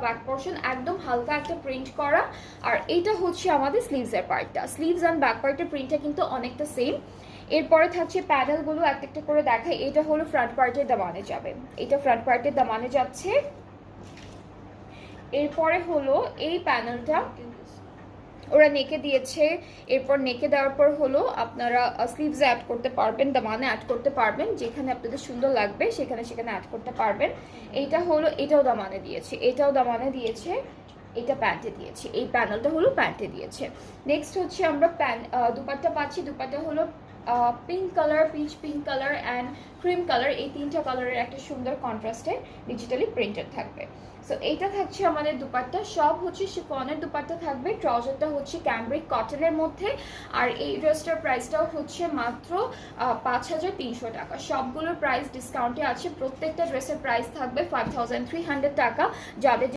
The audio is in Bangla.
ব্যাক পোর্শন, একদম হালকা একটা প্রিন্ট করা। আর এইটা হচ্ছে আমাদের স্লিভসের পার্টটা, স্লিভস অ্যান্ড ব্যাক পার্টের প্রিন্টটা কিন্তু অনেকটা সেম। এরপরে থাকছে প্যানেলগুলো একটা একটা করে দেখাই। এটা হলো ফ্রন্ট পার্টের দামানে যাবে, এটা ফ্রন্ট পার্টের দামানে যাচ্ছে। এরপরে হলো এই প্যানেলটা ওরা নেকে দিয়েছে, এরপর নেকে দেওয়ার পর হলো আপনারা স্লিভসে অ্যাড করতে পারবেন, দামানে অ্যাড করতে পারবেন, যেখানে আপনাদের সুন্দর লাগবে সেখানে সেখানে অ্যাড করতে পারবেন। এইটা হলো, এটাও দামানে দিয়েছে, এটাও দামানে দিয়েছে, এটা প্যান্টে দিয়েছে, এই প্যানেলটা হলো প্যান্টে দিয়েছে। নেক্সট হচ্ছে আমরা দুপাট্টা পাচ্ছি। দুপাট্টা হলো pink colour, pitch pink colour and cream colour, এই তিনটা কালারের একটা সুন্দর কন্ট্রাস্টে ডিজিটালি প্রিন্টেড থাকবে। সো এইটা থাকছে আমাদের দুপাট্টা, সব হচ্ছে শিফনের দুপাট্টা থাকবে। ট্রাউজারটা হচ্ছে ক্যামব্রিক কটনের মধ্যে। আর এই ড্রেসটার প্রাইসটাও হচ্ছে মাত্র 5300 টাকা। সবগুলোর প্রাইস ডিসকাউন্টে আছে, প্রত্যেকটা ড্রেসের প্রাইস থাকবে 5300 টাকা। যাদের